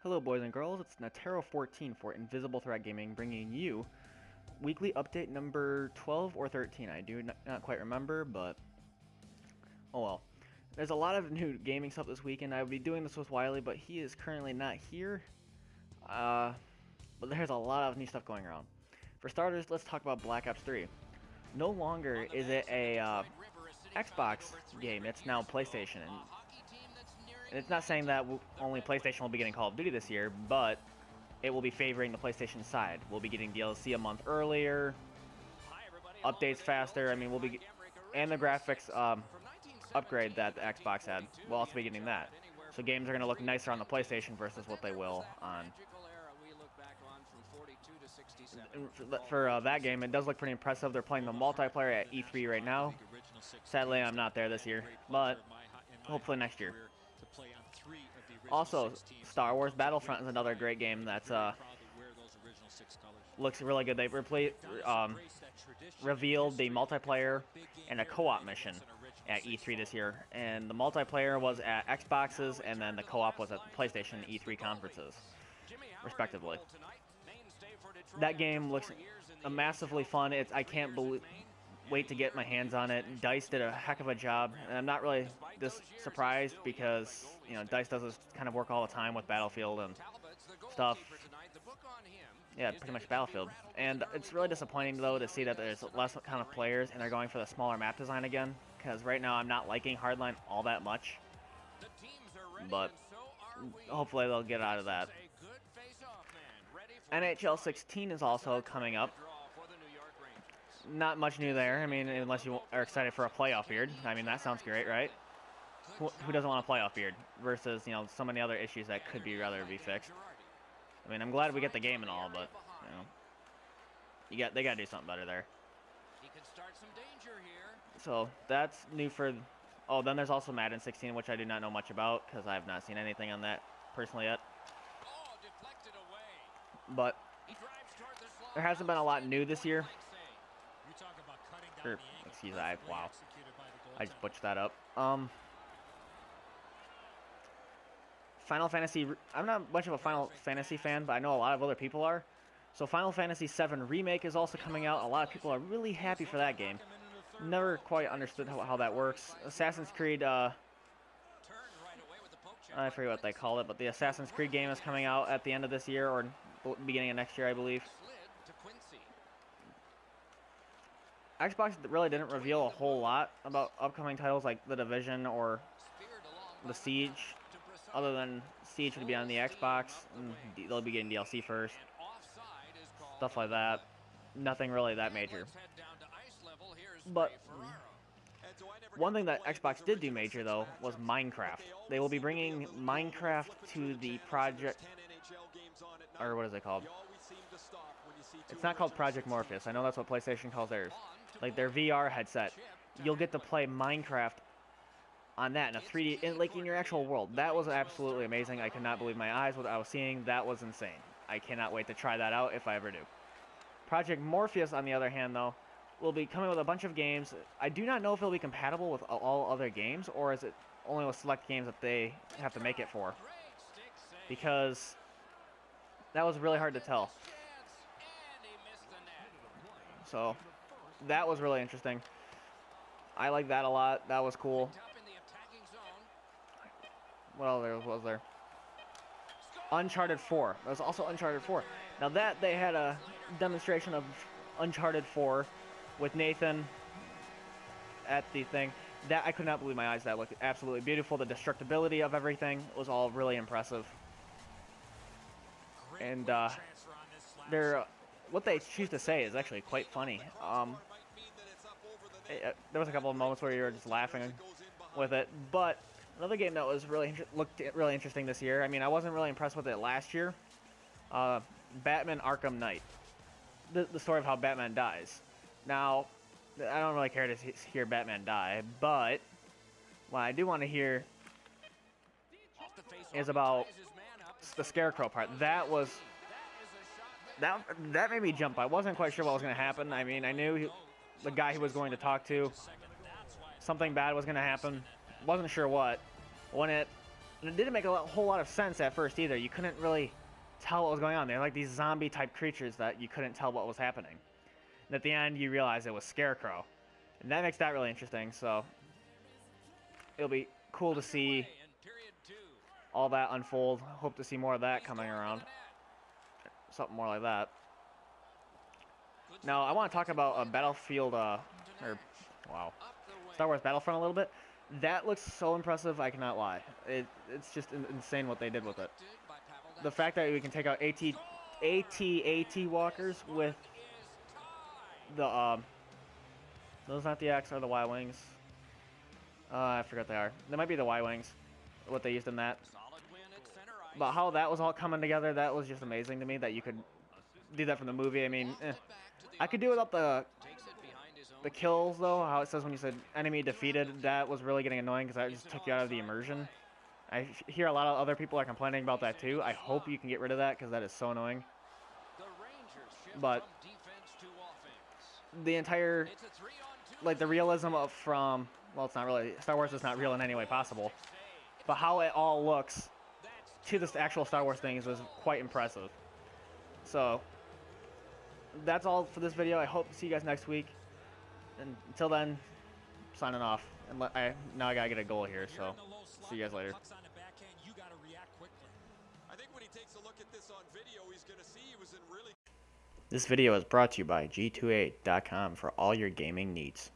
Hello boys and girls, it's Natero14 for Invisible Threat Gaming bringing you weekly update number 12 or 13. I do not quite remember, but oh well. There's a lot of new gaming stuff this weekend. I would be doing this with Wiley, but he is currently not here. But there's a lot of new stuff going around. For starters, let's talk about Black Ops 3. No longer is it a Xbox game, it's now PlayStation. And it's not saying that only PlayStation will be getting Call of Duty this year, but it will be favoring the PlayStation side. We'll be getting DLC a month earlier, updates faster. I mean, we'll be, and the graphics upgrade that the Xbox had. We'll also be getting that. So games are going to look nicer on the PlayStation versus what they will on. For that game, it does look pretty impressive. They're playing the multiplayer at E3 right now. Sadly, I'm not there this year, but hopefully next year. Also, Star Wars Battlefront is another great game that's looks really good. They revealed the multiplayer and a co-op mission at E3 this year, and the multiplayer was at Xboxes, and then the co-op was at PlayStation E3 conferences, respectively. That game looks massively fun. I can't wait to get my hands on it. DICE did a heck of a job, and I'm not really this surprised because, you know, DICE does this kind of work all the time with Battlefield and stuff. Yeah, pretty much Battlefield. And it's really disappointing, though, to see that there's less kind of players and they're going for the smaller map design again, because right now I'm not liking Hardline all that much. But hopefully they'll get out of that. NHL 16 is also coming up. Not much new there. I mean, unless you are excited for a playoff beard. I mean, that sounds great, right? Who doesn't want a playoff beard? Versus, you know, so many other issues that could rather be fixed. I mean, I'm glad we get the game and all, but, you know, they gotta do something better there. So that's new for. Oh, then there's also Madden 16, which I do not know much about because I have not seen anything on that personally yet. But there hasn't been a lot new this year. Or, excuse me, wow. I just butchered that up. Final Fantasy, I'm not much of a Final Fantasy fan, but I know a lot of other people are. So Final Fantasy VII Remake is also coming out. A lot of people are really happy for that game. Never quite understood how that works. Assassin's Creed, I forget what they call it, but the Assassin's Creed game is coming out at the end of this year or beginning of next year, I believe. Xbox really didn't reveal a whole lot about upcoming titles like The Division or The Siege, other than Siege would be on the Xbox, and they'll be getting DLC first, stuff like that. Nothing really that major. But one thing that Xbox did do major, though, was Minecraft. They will be bringing Minecraft to the project, or what is it called? It's not called Project Morpheus. I know that's what PlayStation calls theirs. Like their VR headset. You'll get to play Minecraft on that in a 3D, like in your actual world. That was absolutely amazing. I could not believe my eyes what I was seeing. That was insane. I cannot wait to try that out if I ever do. Project Morpheus, on the other hand, though, will be coming with a bunch of games. I do not know if it'll be compatible with all other games, or is it only with select games that they have to make it for? Because that was really hard to tell. So that was really interesting. I like that a lot. That was cool. What else was there? Uncharted 4. There was also Uncharted 4. Now that they had a demonstration of Uncharted 4 with Nathan at the thing. That I could not believe my eyes. That looked absolutely beautiful. The destructibility of everything was all really impressive. And what they choose to say is actually quite funny. There was a couple of moments where you were just laughing with it, but another game that was looked really interesting this year. I mean, I wasn't really impressed with it last year. Batman Arkham Knight. The story of how Batman dies. Now, I don't really care to hear Batman die, but what I do want to hear is about the Scarecrow part. That made me jump. I wasn't quite sure what was going to happen. I mean, I knew the guy he was going to talk to, something bad was going to happen. Wasn't sure what. When it And it didn't make a whole lot of sense at first either. You couldn't really tell what was going on. They're like these zombie type creatures that you couldn't tell what was happening. And at the end, you realize it was Scarecrow. And that makes that really interesting. So it'll be cool to see all that unfold. Hope to see more of that coming around. Something more like that. Now, I want to talk about a Battlefield, Star Wars Battlefront a little bit. That looks so impressive, I cannot lie. It's just insane what they did with it. The fact that we can take out AT walkers with the, those not the X or the Y-Wings. I forgot they are. They might be the Y-Wings, what they used in that. But how that was all coming together, that was just amazing to me, that you could do that from the movie. I mean, I could do without the kills, though. How it says when you said enemy defeated, that was really getting annoying because that just took you out of the immersion. I hear a lot of other people are complaining about that too. I hope you can get rid of that because that is so annoying. But the entire, like the realism of well, it's not really, Star Wars is not real in any way possible. But how it all looks to this actual Star Wars things was quite impressive. So that's all for this video. I hope to see you guys next week. And until then, signing off. And now I gotta get a goal here, so see you guys later. This video is brought to you by G2A.com for all your gaming needs.